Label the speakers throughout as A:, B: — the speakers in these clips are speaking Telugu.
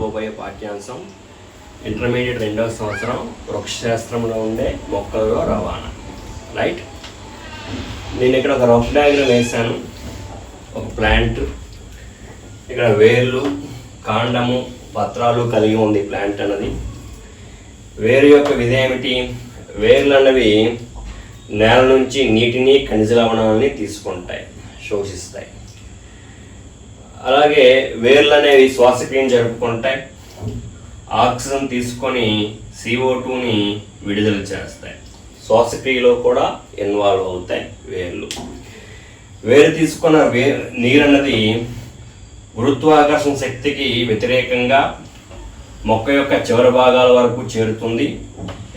A: చెప్పుకోబోయే పాఠ్యాంశం ఇంటర్మీడియట్ 2వ సంవత్సరం వృక్షశాస్త్రంలో ఉండే మొక్కలలో రవాణా. రైట్, నేను ఇక్కడ ఒక రఫ్ డయాగ్రామ్ వేసాను. ఒక ప్లాంట్, ఇక్కడ వేర్లు, కాండము, పత్రాలు కలిగి ఉంది ప్లాంట్ అన్నది. వేరు యొక్క విధి ఏమిటి? వేర్లు అన్నవి నేల నుంచి నీటిని, ఖనిజ లవణాలని తీసుకుంటాయి, శోషిస్తాయి. అలాగే వేర్లు అనేవి శ్వాసక్రియను జరుపుకుంటాయి, ఆక్సిజన్ తీసుకొని CO2ని విడుదల చేస్తాయి. శ్వాసక్రియలో కూడా ఇన్వాల్వ్ అవుతాయి వేర్లు. వేరు తీసుకున్న నీరు అన్నది గురుత్వాకర్షణ శక్తికి వ్యతిరేకంగా మొక్క యొక్క చివరి భాగాల వరకు చేరుతుంది.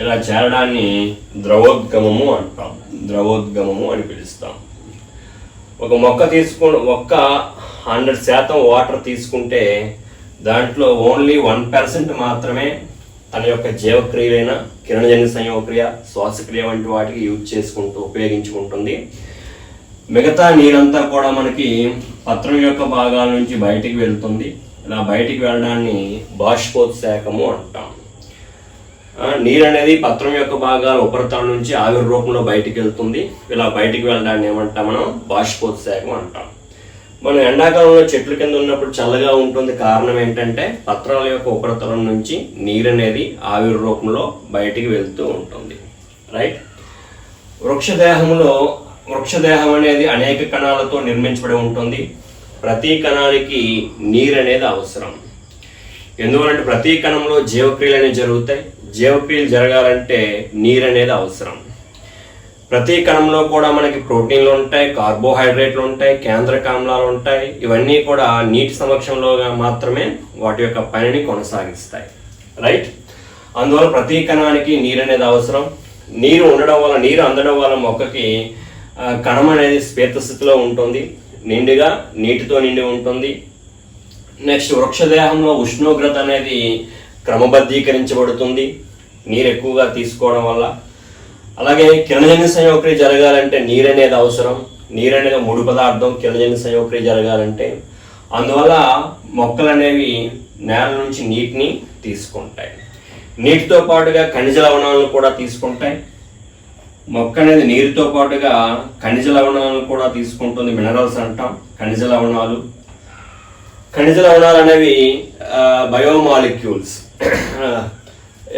A: ఇలా చేరడాన్ని ద్రవోద్గమము అంటాం, ద్రవోద్గమము అని పిలుస్తాం. ఒక మొక్క 100% వాటర్ తీసుకుంటే దాంట్లో ఓన్లీ 1% మాత్రమే తన యొక్క జీవక్రియలైన కిరణజన్య సంయోగక్రియ, శ్వాసక్రియ వంటి వాటికి ఉపయోగించుకుంటుంది. మిగతా నీరంతా కూడా మనకి పత్రం యొక్క భాగాల నుంచి బయటికి వెళ్తుంది. ఇలా బయటికి వెళ్ళడాన్ని బాష్పోత్సేకము అంటాం. నీరు అనేది పత్రం యొక్క భాగాల ఉపరితలం నుంచి ఆవిరి రూపంలో బయటికి వెళ్తుంది. ఇలా బయటికి వెళ్ళడాన్ని ఏమంటాం? మనం బాష్పోత్సేకం అంటాం. మనం ఎండాకాలంలో చెట్ల కింద ఉన్నప్పుడు చల్లగా ఉంటుంది. కారణం ఏంటంటే పత్రాల యొక్క ఉపరితలం నుంచి నీరు అనేది ఆవిరి రూపంలో బయటికి వెళ్తూ ఉంటుంది. రైట్, వృక్షదేహం అనేది అనేక కణాలతో నిర్మించబడి ఉంటుంది. ప్రతి కణానికి నీరు అనేది అవసరం. ఎందువలంటే ప్రతి కణంలో జీవక్రియలు అనేవి జరుగుతాయి. జీవక్రియలు జరగాలంటే నీరు అనేది అవసరం. ప్రతి కణంలో కూడా మనకి ప్రోటీన్లు ఉంటాయి, కార్బోహైడ్రేట్లు ఉంటాయి, కేంద్రక ఆమ్లాలు ఉంటాయి. ఇవన్నీ కూడా నీటి సమక్షంలో మాత్రమే వాటి యొక్క పనిని కొనసాగిస్తాయి. రైట్, అందువల్ల ప్రతి కణానికి నీరు అనేది అవసరం. నీరు అందడం వల్ల మొక్కకి కణం అనేది స్వేత స్థితిలో ఉంటుంది, నిండుగా నీటితో నిండి ఉంటుంది. నెక్స్ట్, వృక్షదేహంలో ఉష్ణోగ్రత అనేది క్రమబద్ధీకరించబడుతుంది నీరు ఎక్కువగా తీసుకోవడం వల్ల. అలాగే కిరణజన్య సంయోగక్రియ జరగాలంటే నీరు అనేది అవసరం. నీరు అనేది ముడి పదార్థం కిరణజన్య సంయోగక్రియ జరగాలంటే. అందువల్ల మొక్కలు అనేవి నేల నుంచి నీటిని తీసుకుంటాయి. నీటితో పాటుగా ఖనిజ లవణాలను కూడా తీసుకుంటాయి. మొక్క అనేది నీరుతో పాటుగా ఖనిజ లవణాలను కూడా తీసుకుంటుంది. మినరల్స్ అంటాం, ఖనిజ లవణాలు. ఖనిజ లవణాలు అనేవి బయోమాలిక్యూల్స్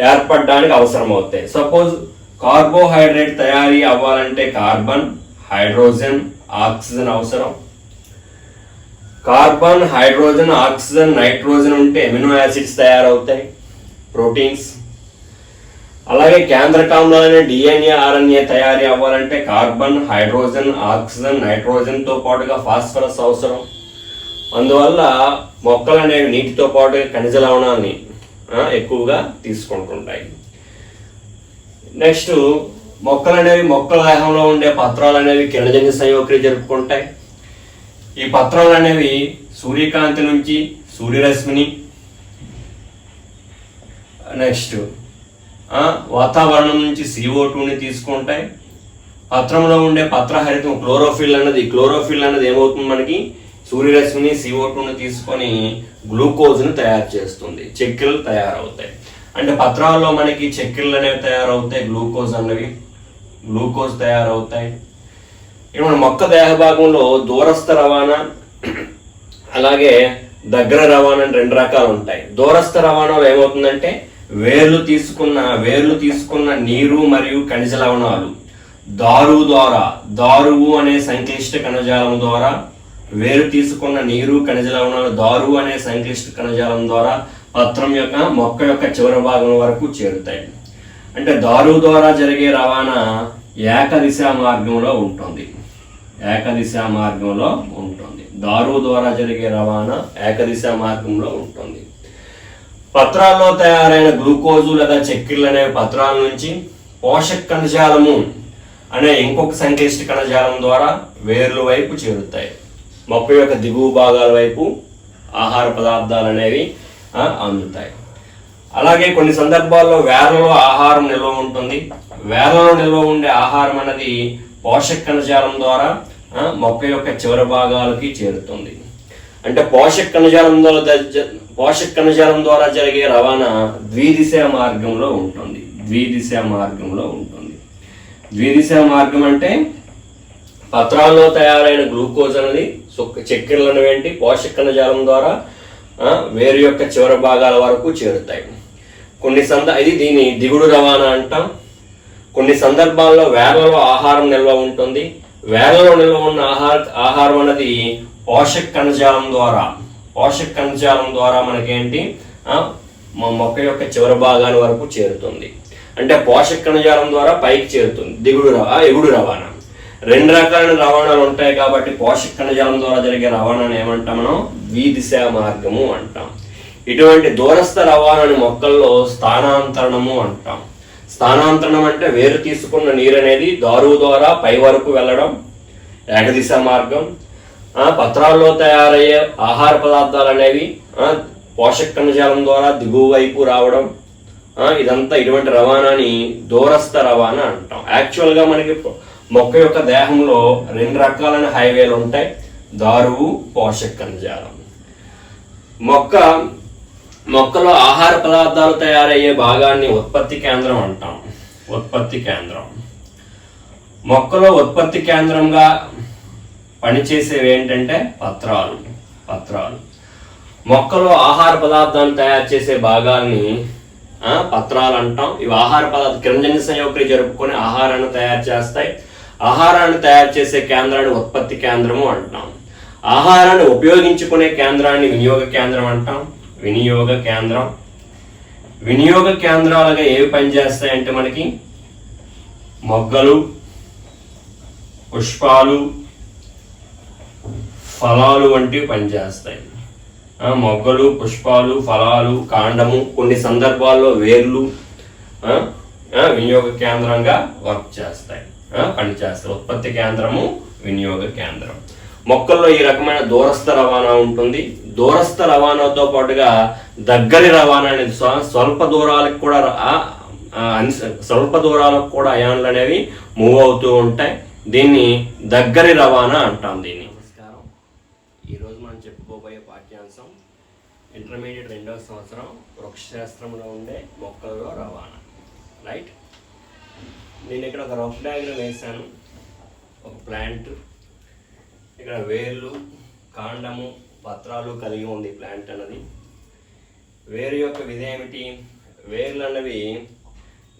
A: ఏర్పడడానికి అవసరం అవుతాయి. సపోజ్ కార్బోహైడ్రేట్ తయారీ అవ్వాలంటే కార్బన్, హైడ్రోజన్, ఆక్సిజన్ అవసరం. కార్బన్, హైడ్రోజన్, ఆక్సిజన్, నైట్రోజన్ ఉంటే ఎమినో యాసిడ్స్ తయారవుతాయి, ప్రోటీన్స్. అలాగే కేంద్రకామ్లాలనే DNA, RNA తయారీ అవ్వాలంటే కార్బన్, హైడ్రోజన్, ఆక్సిజన్, నైట్రోజన్తో పాటుగా ఫాస్ఫరస్ అవసరం. అందువల్ల మొక్కలు అనేవి నీటితో పాటుగా ఖనిజ లవణాన్ని ఎక్కువగా తీసుకుంటుంటాయి. నెక్స్ట్, మొక్కలు అనేవి మొక్కల దేహంలో ఉండే పత్రాలు అనేవి కిరణజన్య సంయోగక్రియ జరుపుకుంటాయి. ఈ పత్రాలు అనేవి సూర్యకాంతి నుంచి సూర్యరశ్మిని, నెక్స్ట్ వాతావరణం నుంచి CO2ని తీసుకుంటాయి. పత్రంలో ఉండే పత్రహరితం క్లోరోఫిల్ అన్నది ఏమవుతుంది? మనకి సూర్యరశ్మిని, CO2ని తీసుకొని గ్లూకోజ్ను తయారు చేస్తుంది. చక్కెరలు తయారవుతాయి. అంటే పత్రాల్లో మనకి చక్కెరలు అనేవి తయారవుతాయి, గ్లూకోజ్ తయారవుతాయి. ఇక్కడ మొక్క దేహ భాగంలో దూరస్థ రవాణా, అలాగే దగ్గర రవాణా అని 2 రకాలు ఉంటాయి. దూరస్థ రవాణాలో ఏమవుతుందంటే వేర్లు తీసుకున్న నీరు మరియు ఖనిజ లవణాలు దారువు అనే సంక్లిష్ట కణజాలం ద్వారా, వేరు తీసుకున్న నీరు ఖనిజ లవణాలు దారువు అనే సంక్లిష్ట కణజాలం ద్వారా మొక్క యొక్క చివరి భాగం వరకు చేరుతాయి. అంటే దారువు ద్వారా జరిగే రవాణా ఏకదిశా మార్గంలో ఉంటుంది. దారువు ద్వారా జరిగే రవాణా ఏకదిశా మార్గంలో ఉంటుంది. పత్రాల్లో తయారైన గ్లూకోజు లేదా చక్కెరలు అనే పత్రాల నుంచి పోషక కణజాలము అనే ఇంకొక సంక్లిష్ట కణజాలం ద్వారా వేర్ల వైపు చేరుతాయి. మొక్క యొక్క దిగువ భాగాల వైపు ఆహార పదార్థాలు అనేవి అందుతాయి. అలాగే కొన్ని సందర్భాల్లో వేర్లలో ఆహారం నిల్వ ఉంటుంది. వేర్లలో నిల్వ ఉండే ఆహారం అనేది పోషక కణజాలం ద్వారా మొక్క యొక్క చివరి భాగాలకి చేరుతుంది. అంటే పోషక కణజాలం పోషక కణజాలం ద్వారా జరిగే రవాణా ద్విదిశ మార్గంలో ఉంటుంది. ద్విదిశ మార్గం అంటే పత్రాల్లో తయారైన గ్లూకోజ్ అనేది చక్కెరలను వెంటి పోషక కణజాలం ద్వారా వేరు యొక్క చివరి భాగాల వరకు చేరుతాయి. ఇది దీని దిగుడు రవాణా అంటాం. కొన్ని సందర్భాల్లో వేర్లలో ఆహారం నిల్వ ఉంటుంది. వేర్లలో నిల్వ ఉన్న ఆహారం అనేది పోషక కణజాలం ద్వారా మనకేంటి మొక్క యొక్క చివరి భాగాల వరకు చేరుతుంది. అంటే పోషక కణజాలం ద్వారా పైకి చేరుతుంది. ఎగుడు రవాణా. రెండు రకాలైన రవాణాలు ఉంటాయి కాబట్టి పోషక కణజాలం ద్వారా జరిగే రవాణాను ఏమంటాం మనం? ద్విదిశ మార్గము అంటాం. ఇటువంటి దూరస్థ రవాణాని మొక్కల్లో స్థానాంతరణము అంటాం. స్థానాంతరణం అంటే వేరు తీసుకున్న నీరు అనేది దారువు ద్వారా పై వరకు వెళ్ళడం ఏకదిశ మార్గం. పత్రాల్లో తయారయ్యే ఆహార పదార్థాలు అనేవి పోషక కణజాలం ద్వారా దిగువ వైపు రావడం, ఇదంతా ఇటువంటి రవాణాని దూరస్థ రవాణా అంటాం. యాక్చువల్గా మనకి మొక్క యొక్క దేహంలో రెండు రకాలైన హైవేలు ఉంటాయి: దారువు, పోషక కణజాలం. మొక్కలో ఆహార పదార్థాలు తయారయ్యే భాగాన్ని ఉత్పత్తి కేంద్రం అంటాం. మొక్కలో ఉత్పత్తి కేంద్రంగా పనిచేసేవి ఏంటంటే పత్రాలు. మొక్కలో ఆహార పదార్థాన్ని తయారు చేసే భాగాల్ని పత్రాలు అంటాం. ఇవి ఆహార పదార్థం కిరణజన్య సంయోగక్రియ జరుపుకొని ఆహారాన్ని తయారు చేస్తాయి. ఆహారాన్ని తయారు చేసే కేంద్రాన్ని ఉత్పత్తి కేంద్రము అంటాం. ఆహారాన్ని ఉపయోగించుకునే కేంద్రాన్ని వినియోగ కేంద్రం అంటాం. వినియోగ కేంద్రాలుగా ఏవి పనిచేస్తాయంటే మనకి మొగ్గలు, పుష్పాలు, ఫలాలు వంటివి పనిచేస్తాయి. మొగ్గలు, పుష్పాలు, ఫలాలు, కాండము, కొన్ని సందర్భాల్లో వేర్లు వినియోగ కేంద్రంగా పనిచేస్తాయి. ఉత్పత్తి కేంద్రము, వినియోగ కేంద్రం. మొక్కల్లో ఈ రకమైన దూరస్థ రవాణా ఉంటుంది. దూరస్థ రవాణాతో పాటుగా దగ్గరి రవాణా అనేది స్వల్ప దూరాలకు కూడా అయాన్లు అనేవి మూవ్ అవుతూ ఉంటాయి. దీన్ని దగ్గరి రవాణా అంటాం. నమస్కారం. ఈరోజు మనం చెప్పుకోబోయే పాఠ్యాంశం ఇంటర్మీడియట్ 2వ సంవత్సరం వృక్షశాస్త్రంలో ఉండే మొక్కల్లో రవాణా. రైట్. నేను ఇక్కడ ఒక రఫ్ డయాగ్రామ్ వేసాను. ఒక ప్లాంట్, ఇక్కడ వేర్లు, కాండము, పత్రాలు కలిగి ఉంది ప్లాంట్ అన్నది. వేరు యొక్క విధి ఏమిటి? వేర్లు అన్నవి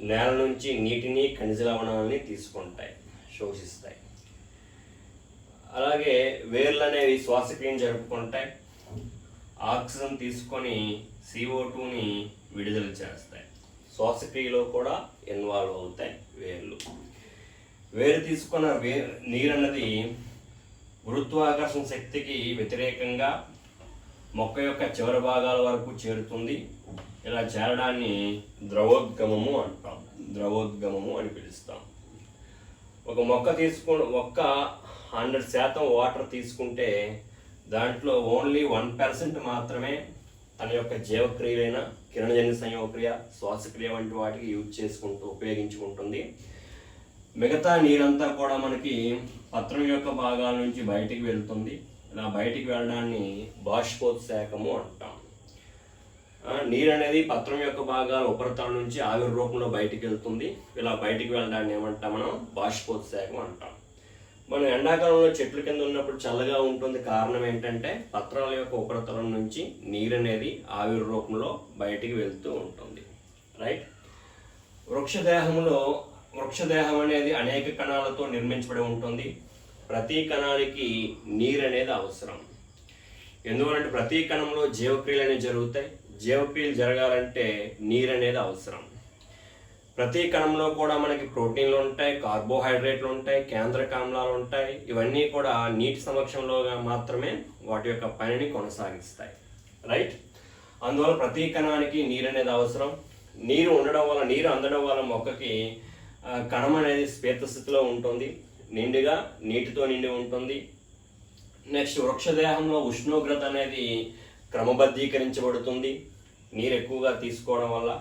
A: నేల నుంచి నీటిని, ఖనిజ లవణాలని తీసుకుంటాయి, శోషిస్తాయి. అలాగే వేర్లు అనేవి శ్వాసక్రియను జరుపుకుంటాయి. ఆక్సిజన్ తీసుకొని CO2ని విడుదల చేస్తాయి. శ్వాసక్రియలో కూడా ఇన్వాల్వ్ అవుతాయి వేర్లు. వేరు తీసుకున్న నీరు అన్నది గురుత్వాకర్షణ శక్తికి వ్యతిరేకంగా మొక్క యొక్క చివరి భాగాల వరకు చేరుతుంది. ఇలా చేరడాన్ని ద్రవోద్గమము అంటాం. ద్రవోద్గమము అని పిలుస్తాం. ఒక మొక్క 100% వాటర్ తీసుకుంటే దాంట్లో ఓన్లీ 1% మాత్రమే తన యొక్క జీవక్రియలైన కిరణజన్య సంయోగక్రియ, శ్వాసక్రియ వంటి వాటికి ఉపయోగించుకుంటుంది. మిగతా నీరంతా కూడా మనకి పత్రం యొక్క భాగాల నుంచి బయటికి వెళ్తుంది. ఇలా బయటికి వెళ్ళడాన్ని బాష్పోత్సేకము అంటాం. నీరు అనేది పత్రం యొక్క భాగాల ఉపరితలం నుంచి ఆవిరి రూపంలో బయటికి వెళ్తుంది. ఇలా బయటికి వెళ్ళడాన్ని ఏమంటాం మనం? బాష్పోత్సేకం అంటాం. మనం ఎండాకాలంలో చెట్ల కింద ఉన్నప్పుడు చల్లగా ఉంటుంది. కారణం ఏంటంటే పత్రాల యొక్క ఉపరితలం నుంచి నీరు అనేది ఆవిరి రూపంలో బయటికి వెళ్తూ ఉంటుంది. రైట్. వృక్షదేహం అనేది అనేక కణాలతో నిర్మించబడి ఉంటుంది. ప్రతి కణానికి నీరు అనేది అవసరం. ఎందువలంటే ప్రతి కణంలో జీవక్రియలు అనేవి జరుగుతాయి. జీవక్రియలు జరగాలంటే నీరు అనేది అవసరం. ప్రతి కణంలో కూడా మనకి ప్రోటీన్లు ఉంటాయి, కార్బోహైడ్రేట్లు ఉంటాయి, కేంద్రక ఆమ్లాలు ఉంటాయి. ఇవన్నీ కూడా నీటి సమక్షంలో మాత్రమే వాటి యొక్క పనిని కొనసాగిస్తాయి. రైట్. అందువల్ల ప్రతి కణానికి నీరు అనేది అవసరం. నీరు అందడం వల్ల మొక్కకి కణం అనేది శ్వేత స్థితిలో ఉంటుంది, నిండుగా నీటితో నిండి ఉంటుంది. నెక్స్ట్ వృక్షదేహంలో ఉష్ణోగ్రత అనేది క్రమబద్ధీకరించబడుతుంది నీరు ఎక్కువగా తీసుకోవడం వల్ల.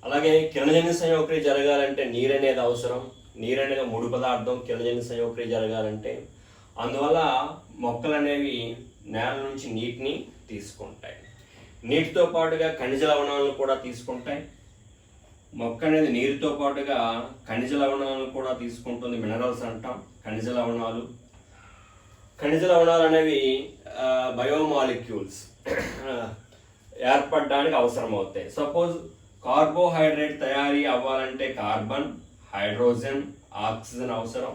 A: అలాగే కిరణజన్య సంయోగక్రియ జరగాలంటే నీరు అనేది అవసరం. నీరు అనేది ముడి పదార్థం కిరణజన్య సంయోగక్రియ జరగాలంటే. అందువల్ల మొక్కలు అనేవి నేల నుంచి నీటిని తీసుకుంటాయి. నీటితో పాటుగా ఖనిజ లవణాలను కూడా తీసుకుంటాయి. మొక్క అనేది నీరుతో పాటుగా ఖనిజ లవణాలను కూడా తీసుకుంటుంది. మినరల్స్ అంటాం. ఖనిజ లవణాలు అనేవి బయోమాలిక్యూల్స్ ఏర్పడడానికి అవసరం అవుతాయి. సపోజ్ కార్బోహైడ్రేట్ తయారీ అవ్వాలంటే కార్బన్, హైడ్రోజన్, ఆక్సిజన్ అవసరం.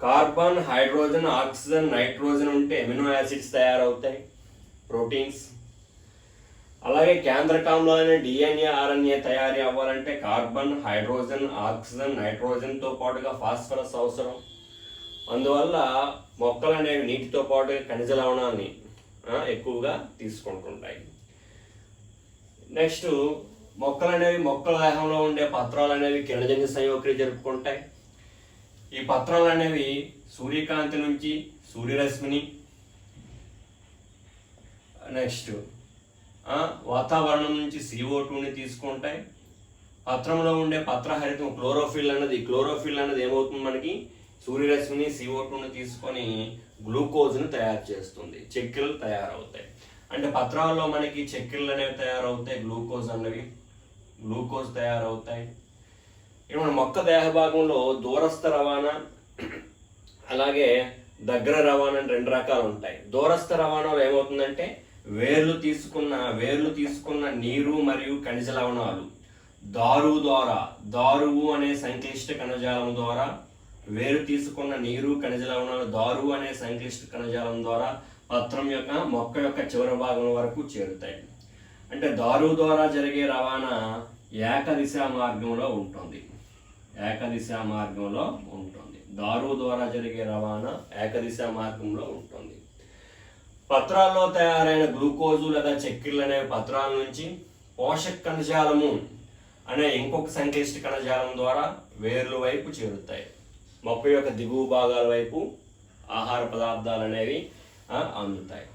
A: కార్బన్, హైడ్రోజన్, ఆక్సిజన్, నైట్రోజన్ ఉంటే అమినో యాసిడ్స్ తయారవుతాయి, ప్రోటీన్స్. అలాగే కేంద్రకాంలోని డిఎన్ఏ, ఆర్ఎన్ఏ తయారీ అవ్వాలంటే కార్బన్, హైడ్రోజన్, ఆక్సిజన్, నైట్రోజన్తో పాటుగా ఫాస్ఫరస్ అవసరం. అందువల్ల మొక్కలు అనేవి నీటితో పాటుగా ఖనిజ లవణాన్ని ఎక్కువగా తీసుకుంటుంటాయి. నెక్స్ట్ మొక్కలు అనేవి మొక్కల దేహంలో ఉండే పత్రాలు అనేవి కిరణజన్య సంయోగక్రియ జరుపుకుంటాయి. ఈ పత్రాలు అనేవి సూర్యకాంతి నుంచి సూర్యరశ్మిని, నెక్స్ట్ వాతావరణం నుంచి CO2ని తీసుకుంటాయి. పత్రంలో ఉండే పత్రహరితం క్లోరోఫిల్ అనేది ఏమవుతుంది, మనకి సూర్యరశ్మిని CO2ని తీసుకొని గ్లూకోజ్ను తయారు చేస్తుంది. చక్కెరలు తయారవుతాయి. అంటే పత్రాల్లో మనకి చక్కెరలు అనేవి తయారవుతాయి, గ్లూకోజ్ తయారవుతాయి. ఇక్కడ మన మొక్క దేహ భాగంలో దూరస్థ రవాణా అలాగే దగ్గర రవాణా అని 2 రకాలు ఉంటాయి. దూరస్థ రవాణాలో ఏమవుతుందంటే వేర్లు తీసుకున్న నీరు మరియు ఖనిజ లవణాలు దారువు అనే సంక్లిష్ట కణజాలం ద్వారా, వేరు తీసుకున్న నీరు ఖనిజ లవణాలు దారువు అనే సంక్లిష్ట కణజాలం ద్వారా మొక్క యొక్క చివరి భాగం వరకు చేరుతాయి. అంటే దారువు ద్వారా జరిగే రవాణా ఏకదిశా మార్గంలో ఉంటుంది. దారువు ద్వారా జరిగే రవాణా ఏకదిశా మార్గంలో ఉంటుంది. పత్రాల్లో తయారైన గ్లూకోజు లేదా చక్కెరలు అనేవి పత్రాల నుంచి పోషక కణజాలము అనే ఇంకొక సంక్లిష్ట కణజాలం ద్వారా వేర్ల వైపు చేరుతాయి. మొక్క యొక్క దిగువ భాగాల వైపు ఆహార పదార్థాలు అనేవి అందుతాయి.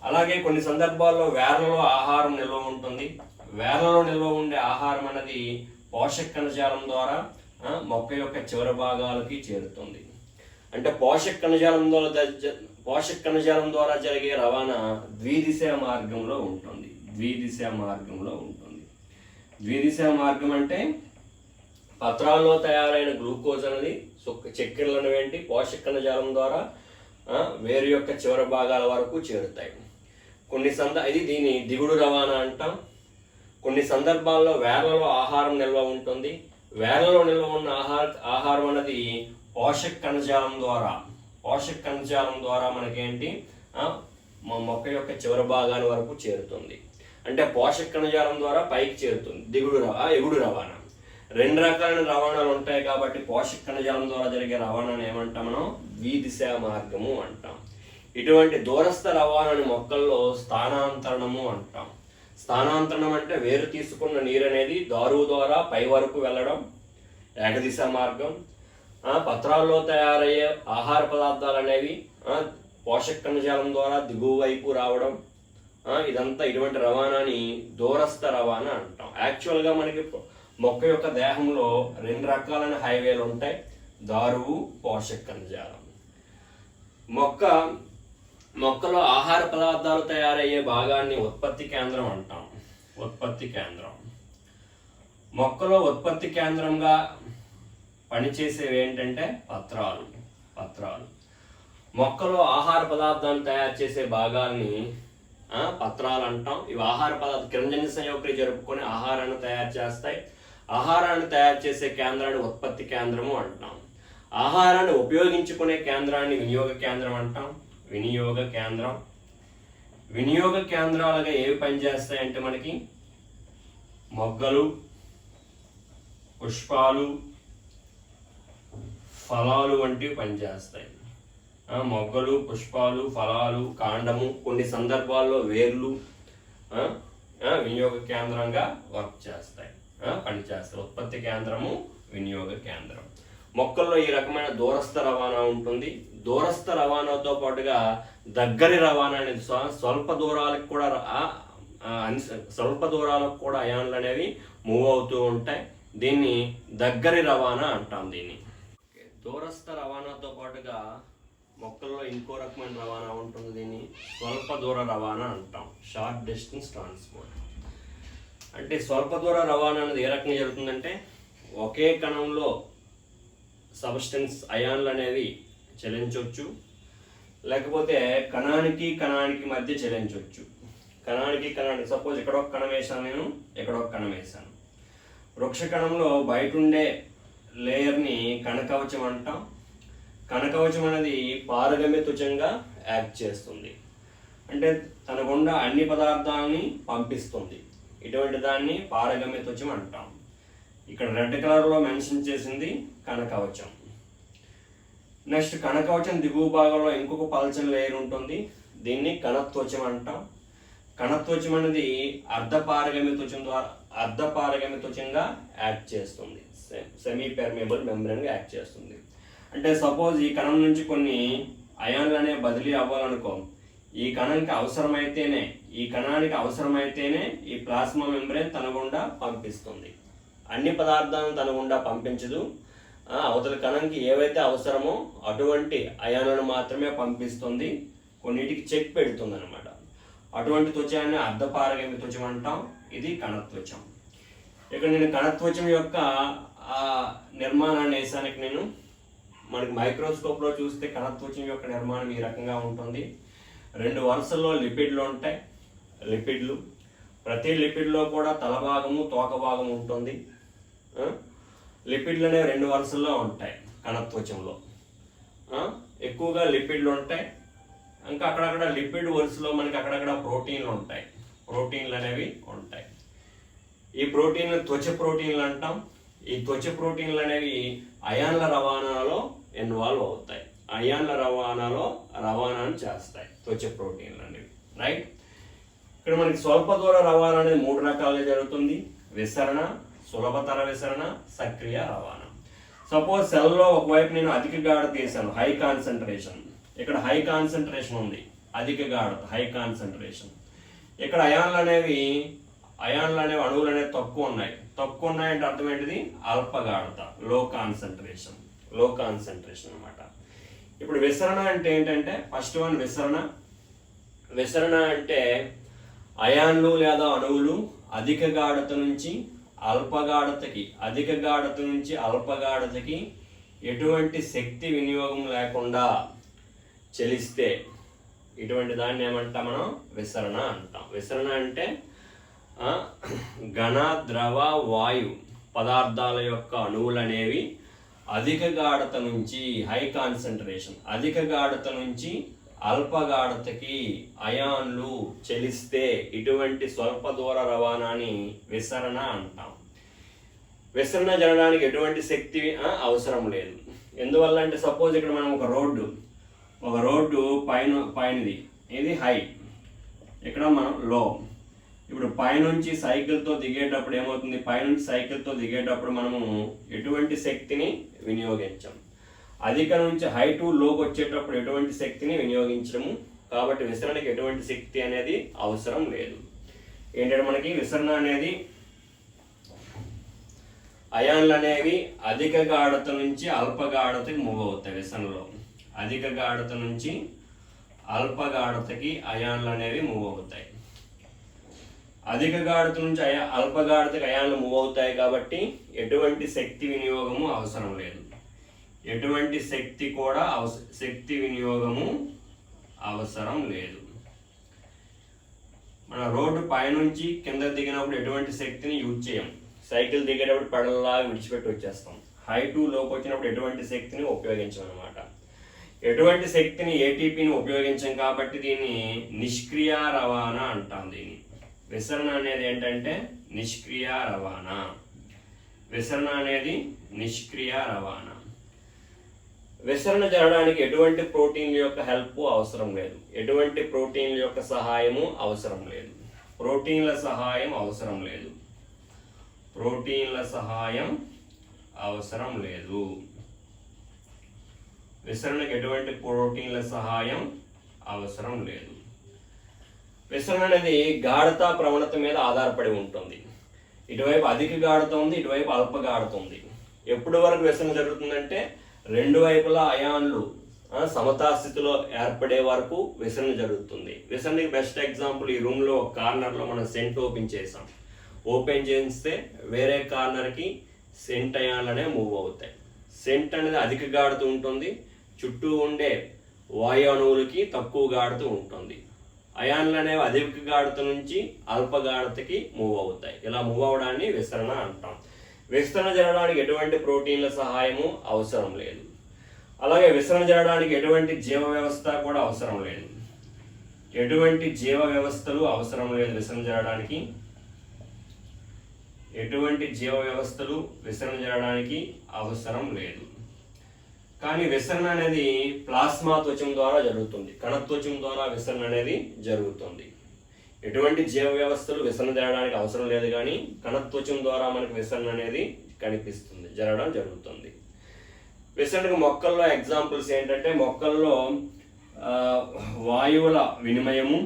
A: అలాగే కొన్ని సందర్భాల్లో వేర్లలో ఆహారం నిల్వ ఉంటుంది. వేర్లలో నిల్వ ఉండే ఆహారం అనేది పోషక కణజాలం ద్వారా మొక్క యొక్క చివరి భాగాలకి చేరుతుంది. అంటే పోషక కణజాలం ద్వారా జరిగే రవాణా ద్విదిశా మార్గంలో ఉంటుంది. ద్విదిశా మార్గం అంటే పత్రాల్లో తయారైన గ్లూకోజ్ అనేది చక్కెరలు అనేవి పోషక కణజాలం ద్వారా వేరు యొక్క చివరి భాగాల వరకు చేరుతాయి. ఇది దీని దిగుడు రవాణా అంటాం. కొన్ని సందర్భాల్లో వేర్లలో ఆహారం నిల్వ ఉంటుంది. వేర్లలో నిల్వ ఉన్న ఆహారం అనేది పోషక కణజాలం ద్వారా మనకేంటి మొక్క యొక్క చివరి భాగాల వరకు చేరుతుంది. అంటే పోషక కణజాలం ద్వారా పైకి చేరుతుంది. ఎగుడు రవాణా 2 రకాలైన రవాణాలు ఉంటాయి కాబట్టి పోషక కణజాలం ద్వారా జరిగే రవాణాను ఏమంటాం, మనం ద్విదిశా మార్గము అంటాం. ఇటువంటి దూరస్థ రవాణాని మొక్కల్లో స్థానాంతరణము అంటాం. స్థానాంతరణం అంటే వేరు తీసుకున్న నీరు అనేది దారువు ద్వారా పై వరకు వెళ్ళడం, ఏకదిశా మార్గం. పత్రాల్లో తయారయ్యే ఆహార పదార్థాలు అనేవి పోషక కణజాలం ద్వారా దిగువ వైపు రావడం, ఇటువంటి రవాణాని దూరస్థ రవాణా అంటాం. యాక్చువల్గా మనకి మొక్క యొక్క దేహంలో 2 రకాలైన హైవేలు ఉంటాయి, దారువు, పోషక కణజాలం. మొక్కలో ఆహార పదార్థాలు తయారయ్యే భాగాన్ని ఉత్పత్తి కేంద్రం అంటాం. మొక్కలో ఉత్పత్తి కేంద్రంగా పనిచేసేవి ఏంటంటే పత్రాలు. మొక్కలో ఆహార పదార్థాన్ని తయారు చేసే భాగాల్ని పత్రాలు అంటాం. ఇవి ఆహార పదార్థాలు కిరణజన్య సంయోగక్రియ జరుపుకొని ఆహారాన్ని తయారు చేస్తాయి. ఆహారాన్ని తయారు చేసే కేంద్రాన్ని ఉత్పత్తి కేంద్రము అంటాం. ఆహారాన్ని ఉపయోగించుకునే కేంద్రాన్ని వినియోగ కేంద్రం అంటాం. వినియోగ కేంద్రాలుగా ఏవి పనిచేస్తాయంటే మనకి మొగ్గలు, పుష్పాలు, ఫలాలు వంటివి పనిచేస్తాయి. మొగ్గలు, పుష్పాలు, ఫలాలు, కాండము, కొన్ని సందర్భాల్లో వేర్లు వినియోగ కేంద్రంగా పనిచేస్తాయి. ఉత్పత్తి కేంద్రము, వినియోగ కేంద్రం. మొక్కల్లో ఈ రకమైన దూరస్థ రవాణా ఉంటుంది. దూరస్థ రవాణాతో పాటుగా దగ్గరి రవాణా అనేది స్వల్ప దూరాలకు కూడా అయాన్లు అనేవి మూవ్ అవుతూ ఉంటాయి. దీన్ని దగ్గరి రవాణా అంటాం. దూరస్థ రవాణాతో పాటుగా మొక్కల్లో ఇంకో రకమైన రవాణా ఉంటుంది, దీన్ని స్వల్ప దూర రవాణా అంటాం, షార్ట్ డిస్టెన్స్ ట్రాన్స్పోర్ట్. అంటే స్వల్ప దూర రవాణా అనేది ఏ రకంగా జరుగుతుందంటే ఒకే కణంలో సబ్స్టెన్స్ అయాన్లు అనేవి చలించవచ్చు, లేకపోతే కణానికి కణానికి మధ్య చలించవచ్చు. కణానికి కణానికి సపోజ్ ఇక్కడ ఒక కణం వేసాను, నేను ఇక్కడ ఒక కణం వేసాను. వృక్ష కణంలో బయట ఉండే లేయర్ని కణకవచం అంటాం. కణకవచం అనేది పారగమ్య త్వచంగా యాక్ట్ చేస్తుంది, అంటే తన గుండా అన్ని పదార్థాలని పంపిస్తుంది. ఇటువంటి దాన్ని పారగమ్య త్వచం అంటాం. ఇక్కడ రెడ్ కలర్లో మెన్షన్ చేసింది కణకవచం. నెక్స్ట్ కణకవచం దిగువ భాగంలో ఇంకొక పల్చని లేయర్ ఉంటుంది, దీన్ని కణత్వచం అంటాం. కణత్వచం అనేది అర్ధపారగమ్య త్వచంగా యాక్ట్ చేస్తుంది, సెమీ పెర్మియబుల్ మెంబ్రేన్గా యాక్ట్ చేస్తుంది. అంటే సపోజ్ ఈ కణం నుంచి కొన్ని అయాన్లు అనే బదిలీ అవ్వాలనుకో, ఈ కణానికి అవసరమైతేనే ఈ ప్లాస్మా మెంబ్రేన్ తన గుండా పంపిస్తుంది. అన్ని పదార్థాలను తన గుండా పంపించదు, అవతల కణంకి ఏవైతే అవసరమో అటువంటి అయాన్లను మాత్రమే పంపిస్తుంది, కొన్నిటికి చెక్ పెడుతుంది అనమాట. అటువంటి త్వచాన్ని అర్ధపారగమ్య త్వచం అంటాం, ఇది కణత్వచం. ఇక్కడ నేను కణత్వచం యొక్క నిర్మాణాన్ని వేసానికి మనకి మైక్రోస్కోప్లో చూస్తే కణత్వచం యొక్క నిర్మాణం ఈ రకంగా ఉంటుంది. 2 వరుసల్లో లిపిడ్లు ఉంటాయి. ప్రతి లిపిడ్లో కూడా తల భాగము తోక భాగం ఉంటుంది. లిపిడ్లు అనేవి 2 వరుసల్లో ఉంటాయి కణత్వచంలో. ఎక్కువగా లిపిడ్లు ఉంటాయి. ఇంకా అక్కడక్కడ లిపిడ్ వరుసలో మనకి అక్కడక్కడ ప్రోటీన్లు అనేవి ఉంటాయి. ఈ ప్రోటీన్లు త్వచ ప్రోటీన్లు అంటాం. ఈ త్వచ ప్రోటీన్లు అనేవి అయాన్ల రవాణాలో ఇన్వాల్వ్ అవుతాయి, రవాణాను చేస్తాయి త్వచ ప్రోటీన్లు అనేవి, రైట్. ఇక్కడ మనకి స్వల్ప దూర రవాణా అనేది 3 రకాలుగా జరుగుతుంది: విసరణ, సులభతర విసరణ, సక్రియ రవాణా. సపోజ్ సెల్లో ఒకవైపు నేను అధిక గాఢత తీసాను, హై కాన్సన్ట్రేషన్. ఇక్కడ హై కాన్సన్ట్రేషన్ ఉంది, అధిక గాఢత హై కాన్సన్ట్రేషన్. ఇక్కడ అయాన్లు అనేవి అణువులు అనేవి తక్కువ ఉన్నాయంటే అర్థం ఏంటిది? అల్ప గాఢత, లో కాన్సన్ట్రేషన్ అన్నమాట. ఇప్పుడు విసరణ అంటే ఏంటంటే ఫస్ట్ వన్ విసరణ అంటే అయాన్లు లేదా అణువులు అధిక గాఢత నుంచి అల్పగాఢతకి ఎటువంటి శక్తి వినియోగం లేకుండా చలిస్తే ఇటువంటి దాన్ని ఏమంటాం మనం? విసరణ అంటాం. విసరణ అంటే ఘన, ద్రవ, వాయు పదార్థాల యొక్క అణువులు అనేవి అధిక గాఢత నుంచి హై కాన్సన్ట్రేషన్, అధిక గాఢత నుంచి అల్పగాఢతకి అయాన్లు చలిస్తే ఇటువంటి స్వల్ప దూర రవాణాని విసరణ అంటాం. విసరణ జరగడానికి ఎటువంటి శక్తి అవసరం లేదు. ఎందువల్ల అంటే సపోజ్ ఇక్కడ మనం ఒక రోడ్డు పైనది, ఇది హై, ఇక్కడ మనం లో. ఇప్పుడు పైనుంచి సైకిల్తో దిగేటప్పుడు ఏమవుతుంది? మనము ఎటువంటి శక్తిని వినియోగించాం. అధిక నుంచి హై టు లోకి వచ్చేటప్పుడు ఎటువంటి శక్తిని వినియోగించడము. కాబట్టి విసరణకి ఎటువంటి శక్తి అనేది అవసరం లేదు. ఏంటంటే మనకి విసరణ అనేది అయాన్లు అనేవి అధిక గాఢత నుంచి అల్పగాఢతకి మూవ్ అవుతాయి. విసరణలో అధిక గాఢత నుంచి అల్పగాఢతకి అయాన్లు అనేవి మూవ్ అవుతాయి. అధిక గాఢత నుంచి అల్పగాఢతకి అయాన్లు మూవ్ అవుతాయి కాబట్టి ఎటువంటి శక్తి వినియోగము అవసరం లేదు. శక్తి వినియోగము అవసరం లేదు. మన రోడ్డు పైనుంచి కింద దిగినప్పుడు ఎటువంటి శక్తిని యూజ్ చేయం. సైకిల్ దిగేటప్పుడు పెడల్లాగా విడిచిపెట్టి వచ్చేస్తాం. హై టు లోకి వచ్చినప్పుడు ఎటువంటి శక్తిని ఉపయోగించం అనమాట. ఎటువంటి శక్తిని, ఏటీపీని ఉపయోగించాం కాబట్టి దీన్ని నిష్క్రియ రవాణా అంటాం. దీన్ని విసరణ అనేది ఏంటంటే నిష్క్రియ రవాణా. విసరణ జరగడానికి ఎటువంటి ప్రోటీన్ల యొక్క హెల్ప్ అవసరం లేదు, ఎటువంటి ప్రోటీన్ల యొక్క సహాయము అవసరం లేదు. ప్రోటీన్ల సహాయం అవసరం లేదు. విసరణకు ఎటువంటి ప్రోటీన్ల సహాయం అవసరం లేదు. విసరణ అనేది గాఢత ప్రవణత మీద ఆధారపడి ఉంటుంది. ఇటువైపు అధిక గాఢత ఉంది, ఇటువైపు అల్ప గాఢత ఉంది. ఎప్పటి వరకు విసరణ జరుగుతుందంటే రెండు వైపులా అయాన్లు సమతా స్థితిలో ఏర్పడే వరకు విసరణ జరుగుతుంది. విసరణకి బెస్ట్ ఎగ్జాంపుల్ ఈ రూమ్లో కార్నర్లో మనం సెంట్ ఓపెన్ చేసాం. ఓపెన్ చేస్తే వేరే కార్నర్కి సెంట్ అయాన్లు అనేవి మూవ్ అవుతాయి. సెంట్ అనేది అధిక గాఢత ఉంటుంది, చుట్టూ ఉండే వాయు అణువులకి తక్కువ గాఢత ఉంటుంది. అయాన్లు అనేవి అధిక గాఢత నుంచి అల్ప గాఢతకి మూవ్ అవుతాయి. ఇలా మూవ్ అవడాన్ని విసరణ అంటాం. విసరణ జరగడానికి ఎటువంటి ప్రోటీన్ల సహాయము అవసరం లేదు. అలాగే విసరణ జరగడానికి ఎటువంటి జీవ వ్యవస్థ కూడా అవసరం లేదు. ఎటువంటి జీవ వ్యవస్థలు అవసరం లేదు విసరణ జరగడానికి. ఎటువంటి జీవ వ్యవస్థలు విసరణ జరగడానికి అవసరం లేదు. కానీ విసరణ అనేది ప్లాస్మా త్వచం ద్వారా జరుగుతుంది. కణత్వచం ద్వారా విసరణ అనేది జరుగుతుంది. ఎటువంటి జీవ వ్యవస్థలు విసరణ జరగడానికి అవసరం లేదు, కానీ కణత్వచం ద్వారా మనకు విసరణ అనేది కనిపిస్తుంది, జరుగుతుంది. విసరణకు మొక్కల్లో ఎగ్జాంపుల్స్ ఏంటంటే, మొక్కల్లో వాయువుల వినిమయము,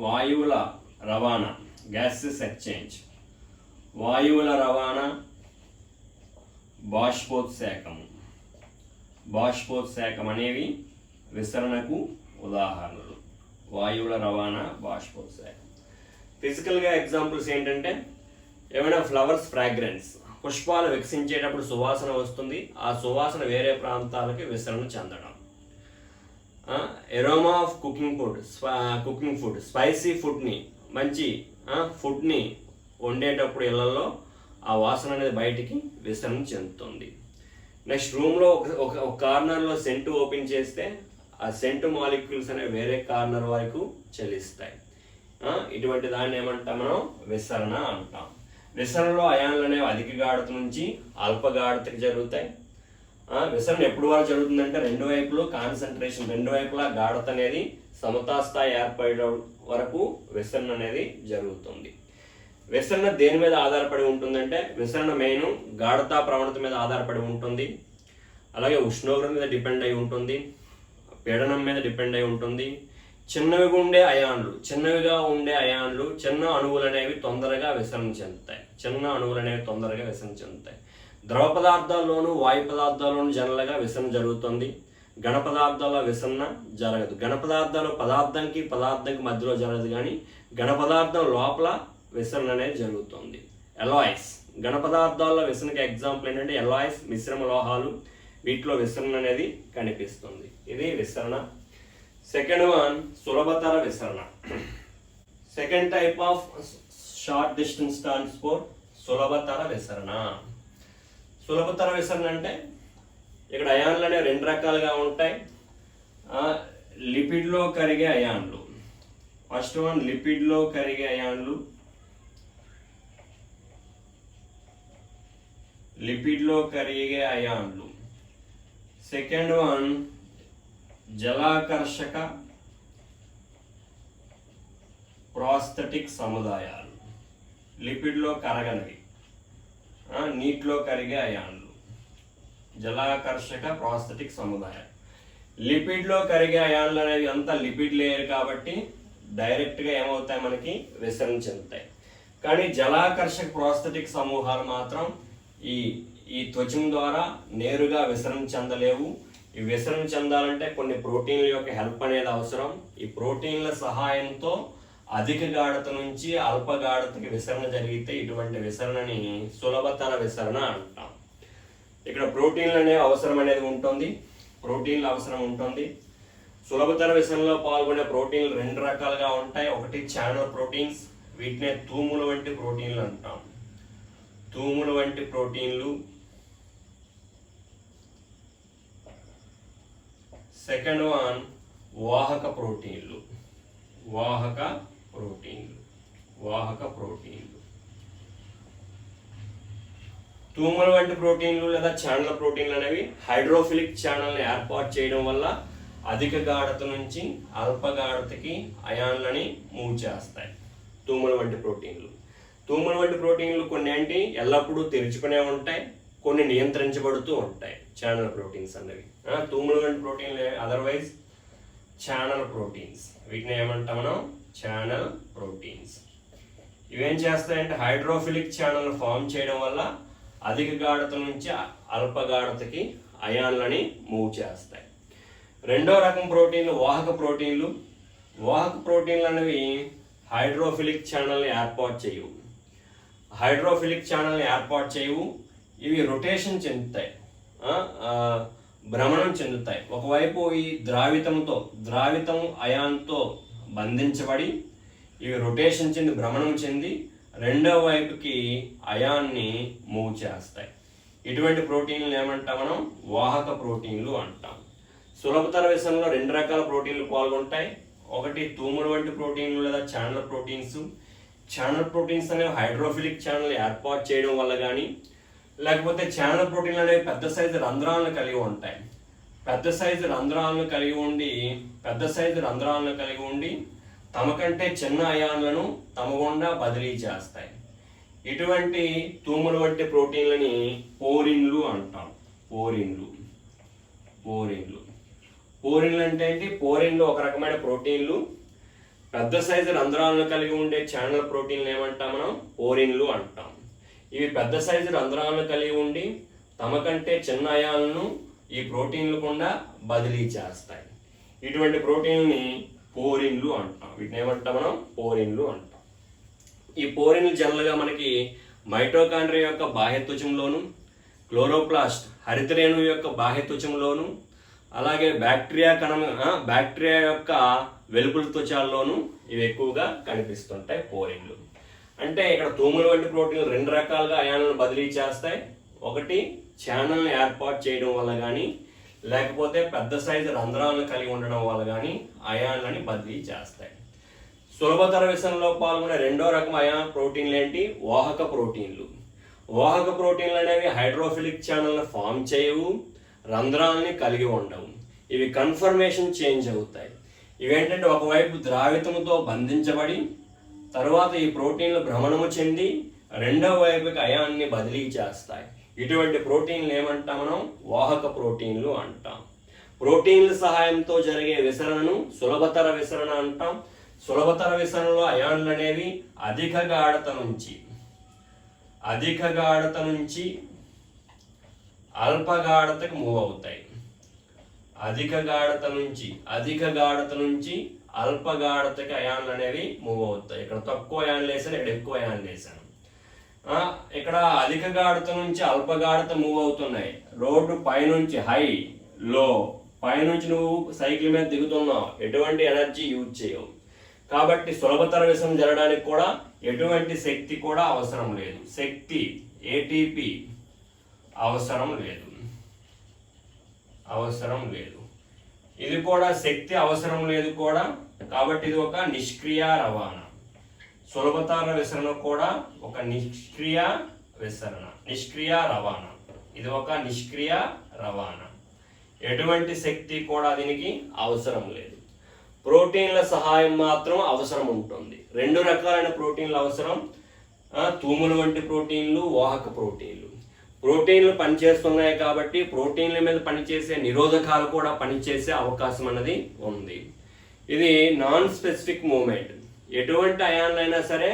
A: వాయువుల రవాణా, గ్యాసెస్ ఎక్స్చేంజ్, వాయువుల రవాణా, బాష్పోత్సేకం అనేవి విసరణకు ఉదాహరణలు. వాయువుల రవాణా, బాష్పోత్సేకం. ఫిజికల్గా ఎగ్జాంపుల్స్ ఏంటంటే, ఏమైనా ఫ్లవర్స్ ఫ్రాగ్రెన్స్, పుష్పాలు వికసించేటప్పుడు సువాసన వస్తుంది, ఆ సువాసన వేరే ప్రాంతాలకి విసరణ చెందడం. Aroma of cooking food, spicy ఫుడ్ని, మంచి ఫుడ్ని వండేటప్పుడు ఇళ్లలో ఆ వాసన అనేది బయటికి విసరణ చెందుతుంది. నెక్స్ట్ రూమ్లో ఒక కార్నర్లో సెంటు ఓపెన్ చేస్తే ఆ సెంటు మాలిక్యూల్స్ అనేవి వేరే కార్నర్ వరకు చెల్లిస్తాయి. ఇటువంటి దాన్ని ఏమంటాం మనం? విసరణ అంటాం. విసరణలో అయాన్లు అనేవి అధిక గాఢత నుంచి అల్ప గాఢతకి జరుగుతాయి. విసరణ ఎప్పుడు వరకు జరుగుతుందంటే, రెండు వైపులు కాన్సన్ట్రేషన్, రెండు వైపులా గాఢత అనేది సమతాస్థాయి ఏర్పడే వరకు విసరణ అనేది జరుగుతుంది. విసరణ దేని మీద ఆధారపడి ఉంటుందంటే, విసరణ మెయిన్ గాఢతా ప్రవణత మీద ఆధారపడి ఉంటుంది. అలాగే ఉష్ణోగ్రత మీద డిపెండ్ అయి ఉంటుంది, పీడనం మీద డిపెండ్ అయి ఉంటుంది. చిన్నవిగా ఉండే అయాన్లు, చిన్న అణువులు అనేవి తొందరగా విసరణ చెందుతాయి. ద్రవ పదార్థాల్లోనూ వాయు పదార్థాల్లోనూ జనరల్గా విసరణ జరుగుతుంది. ఘన పదార్థాల విసరణ జరగదు. ఘన పదార్థాలు పదార్థంకి మధ్యలో జరగదు, కానీ ఘన పదార్థం లోపల విసరణ అనేది జరుగుతుంది. ఎలాయిస్, ఘన పదార్థాల్లో విసరణకి ఎగ్జాంపుల్ ఏంటంటే ఎలాయిస్, మిశ్రమ లోహాలు, వీటిలో విసరణ అనేది కనిపిస్తుంది. ఇది విసరణ. సెకండ్ వన్, సులభతర విసరణ. Second type of short distance transport, సులభతర విసరణ. సులభతర విసరణ అంటే, ఇక్కడ అయాన్లు అనేవి రెండు రకాలుగా ఉంటాయి. లిపిడ్లో కరిగే అయాన్లు. ఫస్ట్ వన్ లిపిడ్లో కరిగే అయాన్లు. సెకండ్ వన్ జలాకర్షక ప్రాస్థెటిక్ సముదాయాలు. లిపిడ్లో కరగనివి, నీటిలో కరిగే అయాన్లు. జలాకర్షక ప్రాస్థెటిక్ సముదాయాలు. లిపిడ్లో కరిగే అయాన్లు అనేవి అంతా లిపిడ్ లేయర్ కాబట్టి డైరెక్ట్గా ఏమవుతాయి, మనకి విసరణ చెందుతాయి. కానీ జలాకర్షక ప్రాస్థెటిక్ సమూహాలు మాత్రం ఈ త్వచం ద్వారా నేరుగా విసరణ చెందలేవు. ఈ విసరణ చెందాలంటే కొన్ని ప్రోటీన్ల యొక్క హెల్ప్ అనేది అవసరం. ఈ ప్రోటీన్ల సహాయంతో అధిక గాఢత నుంచి అల్ప గాఢతకి విసరణ జరిగితే ఇటువంటి విసరణని సులభతర విసరణ అంటాం. ఇక్కడ ప్రోటీన్లు అనేవి అవసరం ఉంటుంది. సులభతర విసరణలో పాల్గొనే ప్రోటీన్లు రెండు రకాలుగా ఉంటాయి. ఒకటి ఛానల్ ప్రోటీన్స్, వీటినే తూముల వంటి ప్రోటీన్లు అంటాం. సెకండ్ వన్ వాహక ప్రోటీన్లు. తూముల వంటి ప్రోటీన్లు లేదా ఛానల్ ప్రోటీన్లు అనేవి హైడ్రోఫిలిక్ ఛానల్ని ఏర్పాటు చేయడం వల్ల అధిక గాఢత నుంచి అల్ప గాఢతకి అయాన్లని మూవ్ చేస్తాయి. తూముల వంటి ప్రోటీన్లు కొన్ని ఏంటి ఎల్లప్పుడూ తెరుచుకునే ఉంటాయి, కొన్ని నియంత్రించబడుతూ ఉంటాయి. ఛానల్ ప్రోటీన్స్ అనేవి. తూముల వంటి ప్రోటీన్లు అదర్వైజ్ ఛానల్ ప్రోటీన్స్, వీటిని ఏమంటాం మనం? Channel proteins. ఇవేం చేస్తాయంటే హైడ్రోఫిలిక్ ఛానల్ ఫామ్ చేయడం వల్ల అధిక గాఢత నుంచి అల్ప గాఢతకి అయాన్లని మూవ్ చేస్తాయి. రెండో రకం ప్రోటీన్లు వాహక ప్రోటీన్లు. వాహక ప్రోటీన్లు అనేవి హైడ్రోఫిలిక్ ఛానల్ని ఏర్పాటు చేయవు. ఇవి రొటేషన్ చెందుతాయి, భ్రమణం చెందుతాయి. ఒకవైపు ఈ ద్రావితం అయాన్తో బంధించబడి ఇవి రొటేషన్ చెంది భ్రమణం చెంది రెండో వైపుకి అయాన్ని మూవ్ చేస్తాయి. ఇటువంటి ప్రోటీన్లు ఏమంటాం మనం? వాహక ప్రోటీన్లు అంటాం. సులభతర విషయంలో 2 రకాల ప్రోటీన్లు పాల్గొంటాయి. ఒకటి తూములు వంటి ప్రోటీన్లు లేదా ఛానల్ ప్రోటీన్స్. ఛానల్ ప్రోటీన్స్ అనేవి హైడ్రోఫిలిక్ ఛానల్ ఏర్పాటు చేయడం వల్ల కానీ, లేకపోతే ఛానల్ ప్రోటీన్లు అనేవి పెద్ద సైజు రంధ్రాలను కలిగి ఉంటాయి. పెద్ద సైజు రంధ్రాలను కలిగి ఉండి తమ కంటే చిన్న అయాన్లను తమ గుండా బదిలీ చేస్తాయి. ఇటువంటి తూములు వంటి ప్రోటీన్లని పోరిన్లు అంటాం. పోరిన్లు అంటే ఏంటి? పోరిన్లు ఒక రకమైన ప్రోటీన్లు. పెద్ద సైజు రంధ్రాలను కలిగి ఉండే ఛానల్ ప్రోటీన్లు ఏమంటాం మనం? పోరిన్లు అంటాం. ఇవి పెద్ద సైజు రంధ్రాలను కలిగి ఉండి తమ కంటే చిన్న అయాన్లను ఈ ప్రోటీన్లు గుండా బదిలీ చేస్తాయి. ఇటువంటి ప్రోటీన్ని పోరిన్లు అంటాం. వీటిని ఏమంటాం మనం? పోరిన్లు అంటాం. ఈ పోరిన్లు జనరల్గా మనకి మైటోకాండ్రియా యొక్క బాహ్య త్వచంలోను, క్లోరోప్లాస్ట్ హరితరేణువు యొక్క బాహ్య త్వచంలోను, అలాగే బ్యాక్టీరియా యొక్క వెలుపల త్వచాల్లోనూ ఇవి ఎక్కువగా కనిపిస్తుంటాయి పోరిన్లు. అంటే ఇక్కడ తూములు వంటి ప్రోటీన్లు 2 రకాలుగా అయాన్లను బదిలీ చేస్తాయి. ఒకటి ఛానల్ని ఏర్పాటు చేయడం వల్ల కానీ, లేకపోతే పెద్ద సైజు రంధ్రాలను కలిగి ఉండడం వల్ల కానీ అయాన్లని బదిలీ చేస్తాయి. సులభతర విషయంలో పాల్గొనే రెండో రకం అయాన్ ప్రోటీన్లు ఏంటి? వాహక ప్రోటీన్లు. వాహక ప్రోటీన్లు అనేవి హైడ్రోఫిలిక్ ఛానల్ని ఫామ్ చేయవు, రంధ్రాలని కలిగి ఉండవు. ఇవి కన్ఫర్మేషన్ చేంజ్ అవుతాయి. ఇవేంటంటే ఒకవైపు ద్రావితముతో బంధించబడి తరువాత ఈ ప్రోటీన్లు భ్రమణము చెంది రెండో వైపుకి అయాన్ని బదిలీ చేస్తాయి. ఇటువంటి ప్రోటీన్లు ఏమంటాం మనం? వాహక ప్రోటీన్లు అంటాం. ప్రోటీన్ల సహాయంతో జరిగే విసరణను సులభతర విసరణ అంటాం. సులభతర విసరణలో అయాన్లు అనేవి అధిక గాఢత నుంచి అల్ప గాఢతకు మూవ్ అవుతాయి. అధిక గాఢత నుంచి అల్ప గాఢతకి అయాన్లు అనేవి మూవ్ అవుతాయి. ఇక్కడ తక్కువ అయాన్లు వేసాను, ఇక్కడ ఎక్కువ అయాన్లు వేసాను. ఇక్కడ అధిక గాఢత నుంచి అల్ప గాఢత మూవ్ అవుతున్నాయి. రోడ్డు పైనుంచి హై లో పైనుంచి నువ్వు సైకిల్ మీద దిగుతున్నావు, ఎటువంటి ఎనర్జీ యూజ్ చేయవు. కాబట్టి సులభతర విషయం జరగడానికి కూడా ఎటువంటి శక్తి కూడా అవసరం లేదు. శక్తి ఏటీపీ అవసరం లేదు. ఇది కూడా శక్తి అవసరం లేదు కూడా. కాబట్టి ఇది ఒక నిష్క్రియ రవాణా. సులభతర విసరణ కూడా ఒక నిష్క్రియ రవాణా. ఇది ఒక నిష్క్రియ రవాణా. ఎటువంటి శక్తి కూడా దీనికి అవసరం లేదు. ప్రోటీన్ల సహాయం మాత్రం అవసరం ఉంటుంది. 2 రకాలైన ప్రోటీన్లు అవసరం. తూములు వంటి ప్రోటీన్లు, వాహక ప్రోటీన్లు. ప్రోటీన్లు పనిచేస్తున్నాయి కాబట్టి ప్రోటీన్ల మీద పనిచేసే నిరోధకాలు కూడా పనిచేసే అవకాశం అన్నది ఉంది. ఇది నాన్ స్పెసిఫిక్ మూమెంట్. ఎటువంటి అయాన్లైనా సరే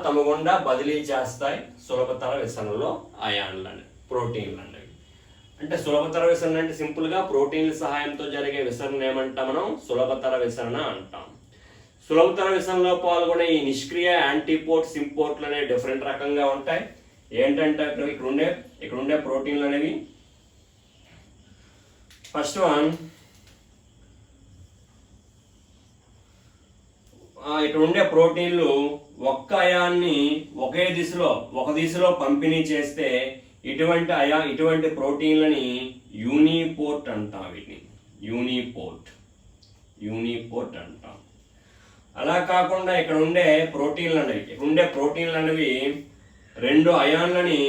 A: తమ గుండా బదిలీ చేస్తాయి సులభతర విసరణలో ప్రోటీన్లు అనేవి. అంటే సులభతర విసరణ అంటే సింపుల్గా ప్రోటీన్ల సహాయంతో జరిగే విసరణ ఏమంటాం మనం? సులభతర విసరణ అంటాం. సులభతర విసరణలో పాల్గొనే ఈ నిష్క్రియ యాంటీపోర్ట్, సింపోర్ట్లు అనేవి డిఫరెంట్ రకంగా ఉంటాయి. ఏంటంటే ఇక్కడ ఉండే ప్రోటీన్లు అనేవి ఫస్ట్ వన్, ఇక్కడ ఉండే ప్రోటీన్లు ఒక్క అయాన్ని ఒక దిశలో పంపిణీ చేస్తే ఇటువంటి ప్రోటీన్లని యూనిపోర్ట్ అంటాం. వీటిని యూనిపోర్ట్ అంటాం. అలా కాకుండా ఇక్కడ ఉండే ప్రోటీన్లు అనేవి 2 అయాన్లని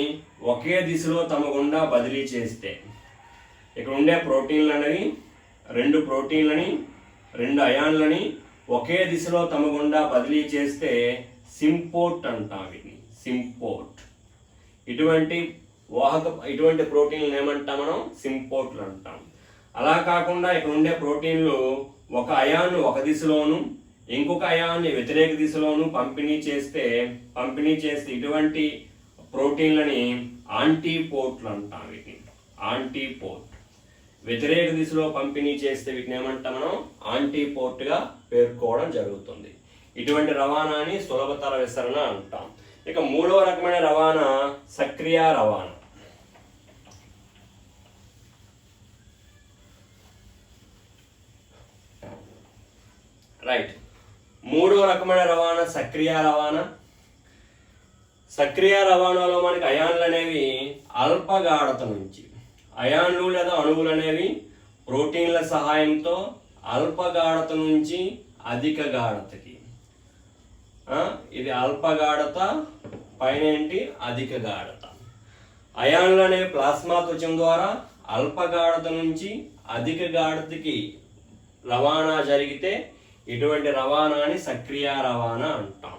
A: ఒకే దిశలో తమ గుండా బదిలీ చేస్తే, ఇక్కడ ఉండే ప్రోటీన్లు అనేవి 2 అయాన్లని ఒకే దిశలో తమ గుండా బదిలీ చేస్తే సింపోర్ట్ అంటాం. వీటిని సింపోర్ట్. ఇటువంటి ప్రోటీన్లు ఏమంటాం మనం? సింపోర్ట్లు అంటాం. అలా కాకుండా ఇక్కడ ఉండే ప్రోటీన్లు ఒక అయాన్ను ఒక దిశలోను ఇంకొక అయాన్ని వ్యతిరేక దిశలోను పంపిణీ చేస్తే ఇటువంటి ప్రోటీన్లని యాంటీపోర్ట్లు అంటాం. వీటిని యాంటీపోర్ట్. వ్యతిరేక దిశలో పంపిణీ చేస్తే వీటిని ఏమంటాం మనం యాంటీపోర్ట్గా పేర్కోవడం జరుగుతుంది. ఇటువంటి రవాణాని సులభతర విసరణ అంటాం. ఇక మూడవ రకమైన రవాణా సక్రియ రవాణా. రైట్, మూడవ రకమైన రవాణా సక్రియ రవాణా. సక్రియ రవాణాలో మనకి అయాన్లు అనేవి అల్పగాఢత నుంచి, అయాన్లు లేదా అణువులు అనేవి ప్రోటీన్ల సహాయంతో అల్పగాఢత నుంచి అధిక గాఢతకి, ఇది అల్పగాఢత, పైన ఏంటి అధిక గాఢత. అయాన్లు అనేవి ప్లాస్మా త్వచం ద్వారా అల్పగాఢత నుంచి అధిక గాఢతకి రవాణా జరిగితే ఇటువంటి రవాణాని సక్రియ రవాణా అంటాం.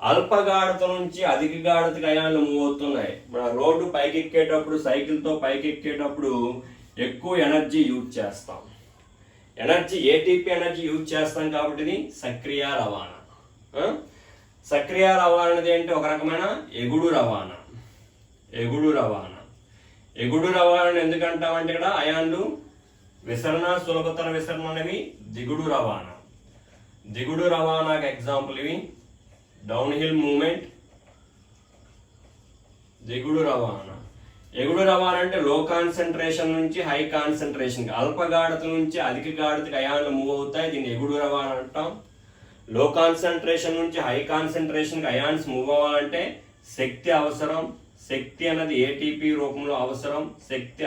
A: అల్పగాఢత నుంచి అధిక గాఢతకి అయాన్లు మూవ్ అవుతున్నాయి. మన రోడ్డు పైకి ఎక్కేటప్పుడు, సైకిల్తో పైకి ఎక్కేటప్పుడు ఎక్కువ ఎనర్జీ యూజ్ చేస్తాం, ఏటీపీ ఎనర్జీ యూజ్ చేస్తాం కాబట్టి ఇది సక్రియ రవాణా. సక్రియ రవాణా అనేది ఏంటి, ఒక రకమైన ఎగుడు రవాణా. ఎగుడు రవాణా ఎందుకంటామంటే ఇక్కడ అయాన్లు విసరణ, సులభతర విసరణ అనేవి దిగుడు రవాణాకి ఎగ్జాంపుల్ ఇవి. డౌన్ హిల్ మూమెంట్, ఎగుడు రవాణా అంటే లో కాన్సన్ట్రేషన్ నుంచి హై కాన్సన్ట్రేషన్, అల్పగాఢత నుంచి అధిక గాఢతకి అయాన్లు మూవ్ అవుతాయి, దీన్ని ఎగుడు రవాణా అంటాం. లో కాన్సన్ట్రేషన్ నుంచి హై కాన్సన్ట్రేషన్కి అయాన్స్ మూవ్ అవ్వాలంటే శక్తి అవసరం. శక్తి అన్నది ఏటీపీ రూపంలో అవసరం, శక్తి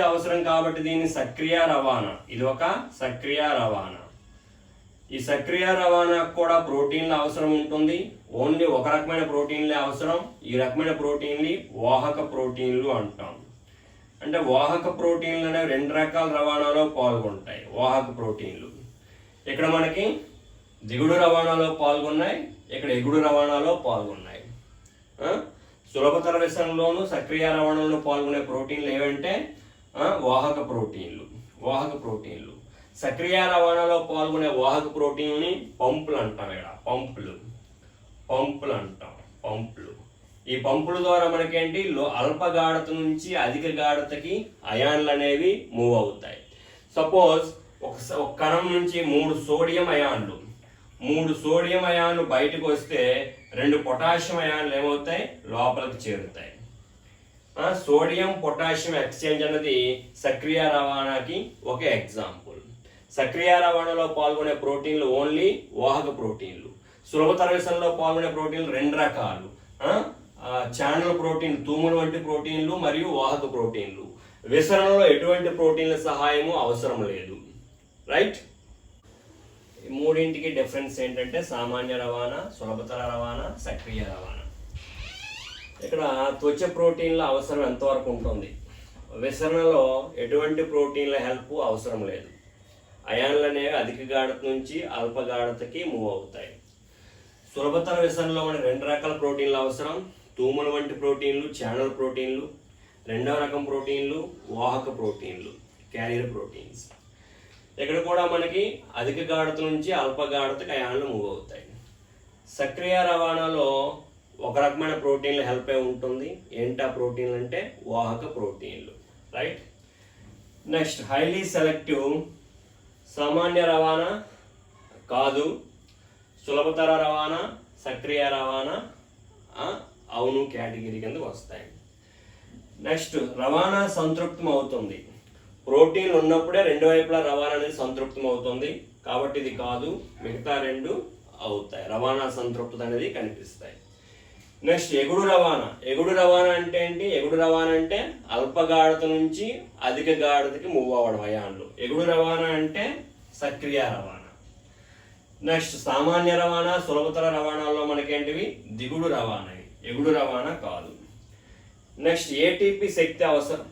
A: అవసరం కాబట్టి దీన్ని సక్రియ రవాణా. ఇది ఒక సక్రియ రవాణా. ఈ సక్రియ రవాణాకు కూడా ప్రోటీన్ల అవసరం ఉంటుంది. ఓన్లీ ఒక రకమైన ప్రోటీన్లే అవసరం. ఈ రకమైన ప్రోటీన్లు వాహక ప్రోటీన్లు అంటాం. అంటే వాహక ప్రోటీన్లు అనేవి రెండు రకాల రవాణాలో పాల్గొంటాయి. వాహక ప్రోటీన్లు ఇక్కడ మనకి దిగుడు రవాణాలో పాల్గొన్నాయి, ఇక్కడ ఎగుడు రవాణాలో పాల్గొన్నాయి. సులభతర విసరణలోను సక్రియ రవాణాలో పాల్గొనే ప్రోటీన్లు ఏవంటే వాహక ప్రోటీన్లు. సక్రియ రవాణాలో పాల్గొనే వాహక ప్రోటీన్ని పంపులు అంటాం. ఇక్కడ పంపులు అంటాం. ఈ పంపుల ద్వారా మనకేంటి అల్పగాఢత నుంచి అధిక గాఢతకి అయాన్లు అనేవి మూవ్ అవుతాయి. సపోజ్ ఒక కణం నుంచి 3 సోడియం అయాన్లు బయటకు వస్తే 2 పొటాషియం అయాన్లు ఏమవుతాయి, లోపలికి చేరుతాయి. సోడియం పొటాషియం ఎక్స్చేంజ్ అన్నది సక్రియ రవాణాకి ఒక ఎగ్జాంపుల్. సక్రియ రవాణాలో పాల్గొనే ప్రోటీన్లు ఓన్లీ వాహక ప్రోటీన్లు. సులభతర విసరణలో పాల్గొనే ప్రోటీన్లు 2 రకాలు, ఛానల్ ప్రోటీన్, తూములు వంటి ప్రోటీన్లు మరియు వాహక ప్రోటీన్లు. విసరణలో ఎటువంటి ప్రోటీన్ల సహాయము అవసరం లేదు. రైట్, ఈ మూడింటికి డిఫరెన్స్ ఏంటంటే సామాన్య రవాణా, సులభతర రవాణా, సక్రియ రవాణా. ఇక్కడ త్వచ ప్రోటీన్ల అవసరం ఎంతవరకు ఉంటుంది, విసరణలో ఎటువంటి ప్రోటీన్ల హెల్ప్ అవసరం లేదు. అయాన్లు అనేవి అధిక గాఢత నుంచి అల్ప గాఢతకి మూవ్ అవుతాయి. సులభతర విసరణలో మనకి 2 రకాల ప్రోటీన్లు అవసరం, తూముల వంటి ప్రోటీన్లు, ఛానల్ ప్రోటీన్లు. రెండవ రకం ప్రోటీన్లు వాహక ప్రోటీన్లు, క్యారియర్ ప్రోటీన్స్. ఇక్కడ కూడా మనకి అధిక గాఢత నుంచి అల్ప గాఢతకి అయాన్లు మూవ్ అవుతాయి. సక్రియ రవాణాలో ఒక రకమైన ప్రోటీన్ల హెల్ప్ ఉంటుంది. ఏంటా ప్రోటీన్లు అంటే వాహక ప్రోటీన్లు. Right, next highly selective. సామాన్య రవాణా కాదు, సులభతర రవాణా, సక్రియ రవాణా అవును కేటగిరీ కిందకు వస్తాయి. నెక్స్ట్ రవాణా సంతృప్తం అవుతుంది. ప్రోటీన్లు ఉన్నప్పుడే 2 వైపులా రవాణా అనేది సంతృప్తం అవుతుంది కాబట్టి ఇది కాదు, మిగతా 2 అవుతాయి. రవాణా సంతృప్తత అనేది కనిపిస్తాయి. నెక్స్ట్ ఎగుడు రవాణా అంటే ఏంటి, ఎగుడు రవాణా అంటే అల్పగాఢత నుంచి అధిక గాఢతకి మూవ్ అవ్వడం అయాన్లు. ఎగుడు రవాణా అంటే సక్రియ రవాణా. నెక్స్ట్ సామాన్య రవాణా, సులభతర రవాణాల్లో మనకేంటివి దిగుడు రవాణా, ఎగుడు రవాణా కాదు. నెక్స్ట్ ఏటీపీ శక్తి అవసరం.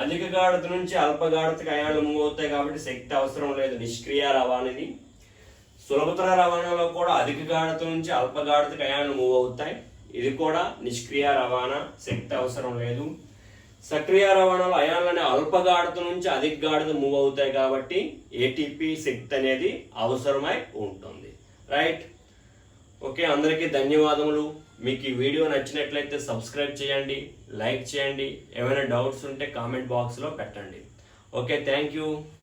A: అధిక గాఢత నుంచి అల్ప గాఢతకి అయాన్లు మూవ్ అవుతాయి కాబట్టి శక్తి అవసరం లేదు, నిష్క్రియ రవాణాది. సులభతర రవాణాలో కూడా అధిక గాఢత నుంచి అల్ప గాఢతకి అయాన్లు మూవ్ అవుతాయి, ఇది కూడా నిష్క్రియ రవాణా, శక్తి అవసరం లేదు. సక్రియ రవాణాలో అయాన్లనే అల్ప గాఢత నుంచి అధిక గాఢత మూవ్ అవుతాయి కాబట్టి ఏటీపీ శక్తి అనేది అవసరమై ఉంటుంది. రైట్, ఓకే, అందరికీ ధన్యవాదములు. మీకు ఈ వీడియో నచ్చినట్లయితే సబ్స్క్రైబ్ చేయండి, లైక్ చేయండి. ఏమైనా డౌట్స్ ఉంటే కామెంట్ బాక్స్లో పెట్టండి. Okay, thank you.